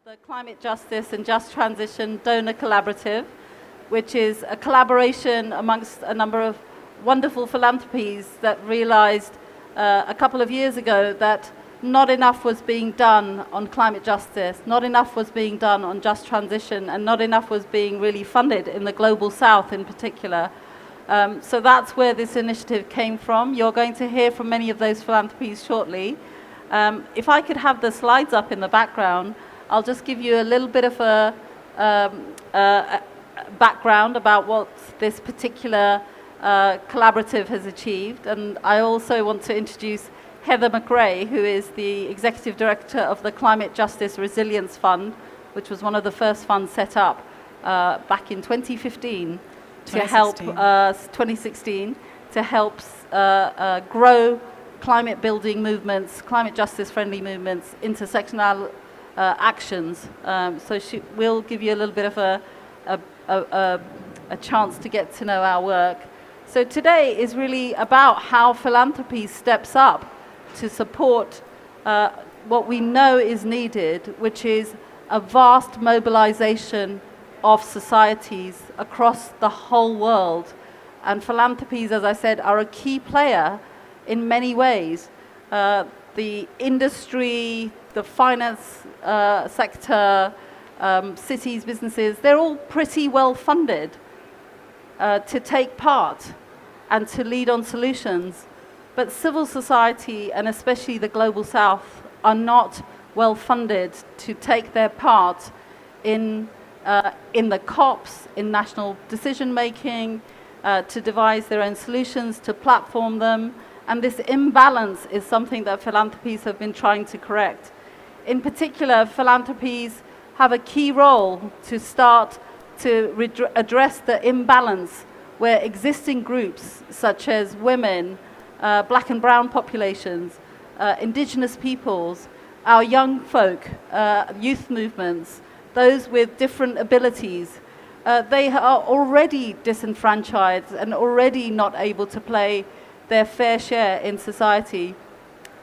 the Climate Justice and Just Transition Donor Collaborative, which is a collaboration amongst a number of wonderful philanthropies that realized a couple of years ago that not enough was being done on climate justice, not enough was being done on just transition, and not enough was being really funded in the global south in particular. So that's where this initiative came from. You're going to hear from many of those philanthropies shortly. If I could have the slides up in the background, I'll just give you a little bit of a background about what this particular collaborative has achieved. And I also want to introduce Heather McGray, who is the Executive Director of the Climate Justice Resilience Fund, which was one of the first funds set up back in 2015 to help 2016 to help grow climate building movements, climate justice friendly movements, intersectional actions. So she will give you a little bit of a chance to get to know our work. So today is really about how philanthropy steps up to support what we know is needed, which is a vast mobilization of societies across the whole world. And philanthropies, as I said, are a key player in many ways. The industry, the finance sector, cities, businesses, they're all pretty well funded to take part and to lead on solutions. But civil society, and especially the global south, are not well funded to take their part in the COPs, in national decision making, to devise their own solutions, to platform them. And this imbalance is something that philanthropies have been trying to correct. In particular, philanthropies have a key role to start to address the imbalance where existing groups such as women, black and brown populations, indigenous peoples, our young folk, youth movements, those with different abilities, they are already disenfranchised and already not able to play their fair share in society.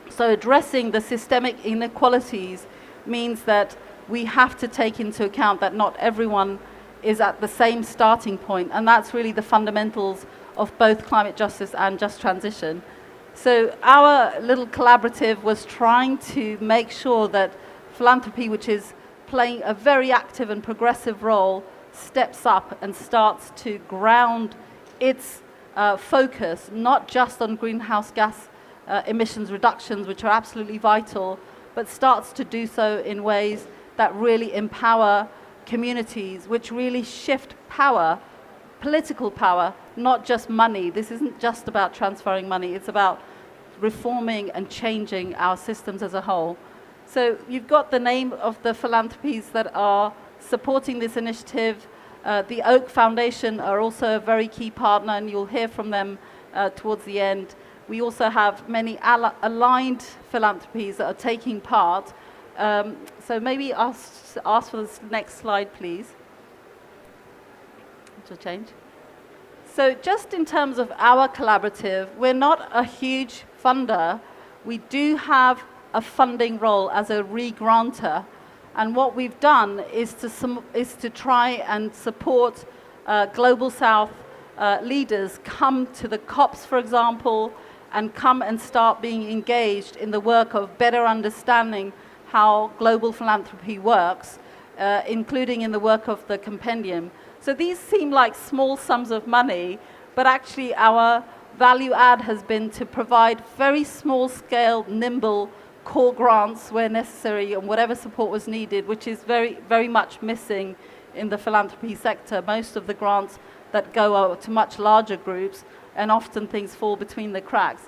So addressing the systemic inequalities means that we have to take into account that not everyone is at the same starting point, and that's really the fundamentals of both climate justice and just transition. So our little collaborative was trying to make sure that philanthropy, which is playing a very active and progressive role, steps up and starts to ground its focus not just on greenhouse gas emissions reductions, which are absolutely vital, but starts to do so in ways that really empower communities, which really shift power, political power, not just money. This isn't just about transferring money, it's about reforming and changing our systems as a whole. So you've got the name of the philanthropies that are supporting this initiative. The Oak Foundation are also a very key partner, and you'll hear from them towards the end. We also have many aligned philanthropies that are taking part. So maybe ask for this next slide, please. To change. So just in terms of our collaborative, we're not a huge funder. We do have a funding role as a re-grantor. And what we've done is to try and support Global South leaders come to the COPs, for example, and come and start being engaged in the work of better understanding how global philanthropy works, including in the work of the compendium. So these seem like small sums of money, but actually our value add has been to provide very small scale, nimble core grants where necessary and whatever support was needed, which is very, very much missing in the philanthropy sector. Most of the grants that go out to much larger groups, and often things fall between the cracks.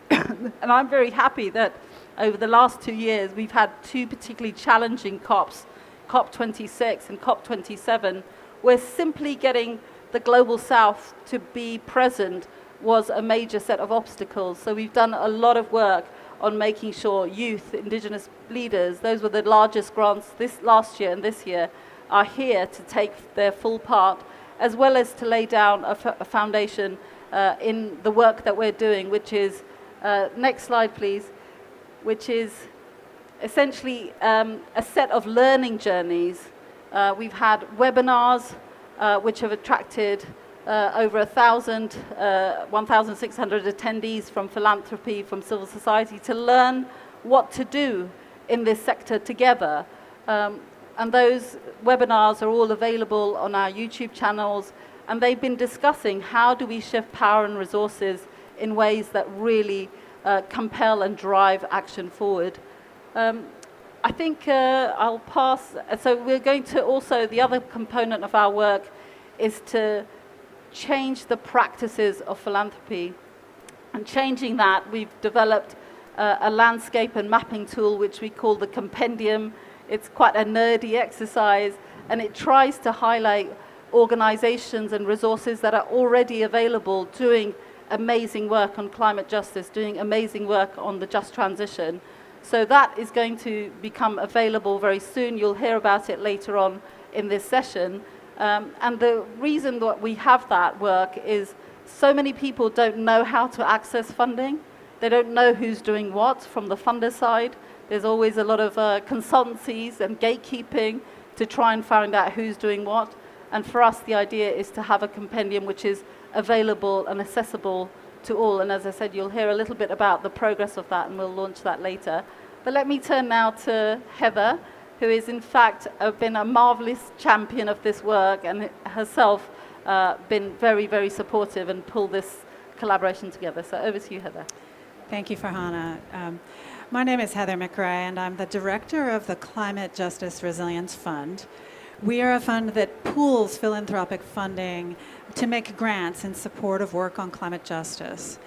And I'm very happy that over the last 2 years, we've had two particularly challenging COPs, COP26 and COP27, where simply getting the Global South to be present was a major set of obstacles. So we've done a lot of work on making sure youth, indigenous leaders, those were the largest grants this last year and this year, are here to take their full part, as well as to lay down a foundation in the work that we're doing, which is, next slide please, which is essentially a set of learning journeys. We've had webinars which have attracted over 1,600 attendees from philanthropy, from civil society, to learn what to do in this sector together. And those webinars are all available on our YouTube channels, and they've been discussing how do we shift power and resources in ways that really compel and drive action forward. I think I'll pass. So we're going to also, the other component of our work is to change the practices of philanthropy. And changing that, we've developed a landscape and mapping tool which we call the Compendium. It's quite a nerdy exercise, and it tries to highlight organizations and resources that are already available doing amazing work on climate justice, doing amazing work on the just transition. So that is going to become available very soon. You'll hear about it later on in this session. And the reason that we have that work is so many people don't know how to access funding. They don't know who's doing what from the funder side. There's always a lot of consultancies and gatekeeping to try and find out who's doing what. And for us, the idea is to have a compendium which is available and accessible to all. And as I said, you'll hear a little bit about the progress of that, and we'll launch that later. But let me turn now to Heather, who is in fact been a marvelous champion of this work and herself been very, very supportive and pulled this collaboration together. So over to you, Heather. Thank you, Farhana. My name is Heather McGray, and I'm the director of the Climate Justice Resilience Fund. We are a fund that pools philanthropic funding to make grants in support of work on climate justice.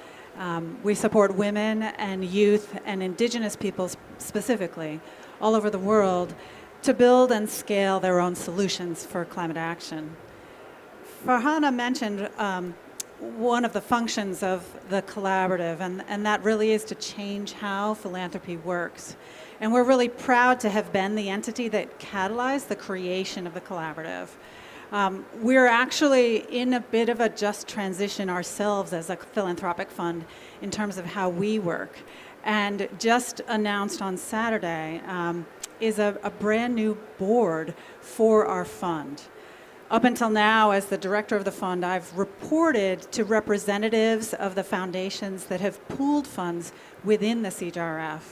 We support women and youth and Indigenous peoples specifically all over the world to build and scale their own solutions for climate action. Farhana mentioned one of the functions of the collaborative, and that really is to change how philanthropy works. And we're really proud to have been the entity that catalyzed the creation of the collaborative. We're actually in a bit of a just transition ourselves as a philanthropic fund in terms of how we work. And just announced on Saturday is a brand new board for our fund. Up until now, as the director of the fund, I've reported to representatives of the foundations that have pooled funds within the CJRF.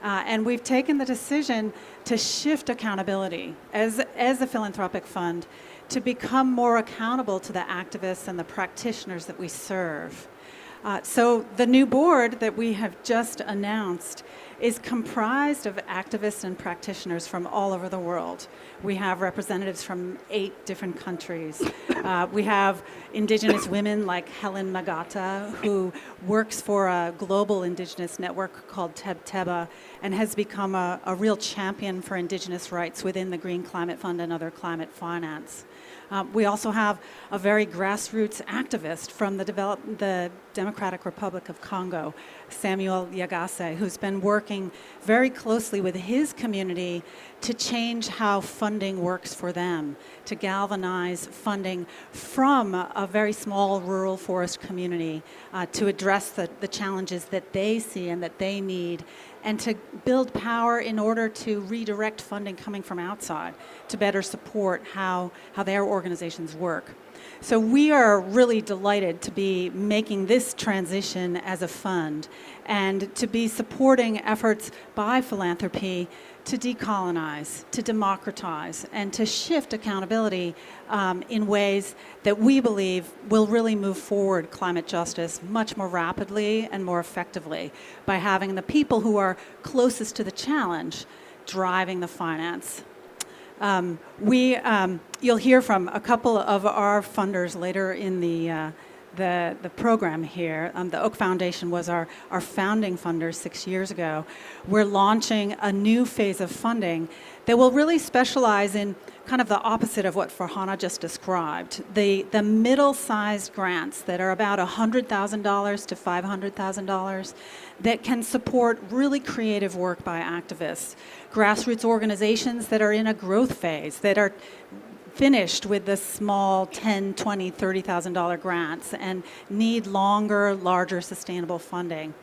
And we've taken the decision to shift accountability as a philanthropic fund to become more accountable to the activists and the practitioners that we serve. So the new board that we have just announced is comprised of activists and practitioners from all over the world. We have representatives from 8 different countries. We have Indigenous women like Helen Magata, who works for a global Indigenous network called Tebteba and has become a real champion for Indigenous rights within the Green Climate Fund and other climate finance. We also have a very grassroots activist from the Democratic Republic of Congo, Samuel Yagase, who's been working very closely with his community to change how funding works for them, to galvanize funding from a very small rural forest community to address the challenges that they see and that they need, and to build power in order to redirect funding coming from outside to better support how their organizations work. So we are really delighted to be making this transition as a fund and to be supporting efforts by philanthropy to decolonize, to democratize, and to shift accountability in ways that we believe will really move forward climate justice much more rapidly and more effectively by having the people who are closest to the challenge driving the finance. You'll hear from a couple of our funders later in the program here. The Oak Foundation was our founding funder 6 years ago. We're launching a new phase of funding that will really specialize in kind of the opposite of what Farhana just described. The middle-sized grants that are about $100,000 to $500,000 that can support really creative work by activists, grassroots organizations that are in a growth phase, that are finished with the small $10, $20, $30,000 grants and need longer, larger, sustainable funding.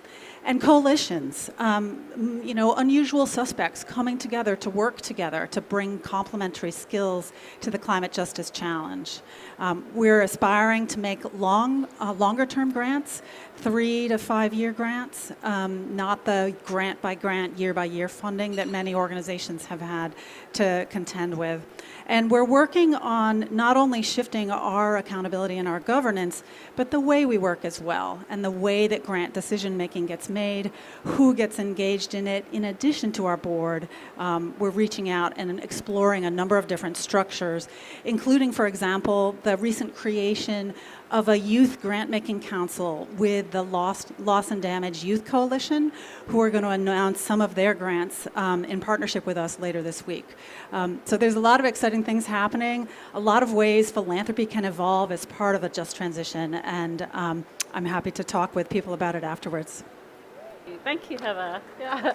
And coalitions, unusual suspects coming together to work together to bring complementary skills to the climate justice challenge. We're aspiring to make longer-term grants, 3 to 5 year grants, not the grant-by-grant, year-by-year funding that many organizations have had to contend with. And we're working on not only shifting our accountability and our governance, but the way we work as well, and the way that grant decision-making gets made, who gets engaged in it. In addition to our board, we're reaching out and exploring a number of different structures, including, for example, the recent creation of a youth grant-making council with the Loss and Damage Youth Coalition, who are going to announce some of their grants in partnership with us later this week. So there's a lot of exciting things happening, a lot of ways philanthropy can evolve as part of a just transition, and I'm happy to talk with people about it afterwards. Thank you, Heather. Yeah.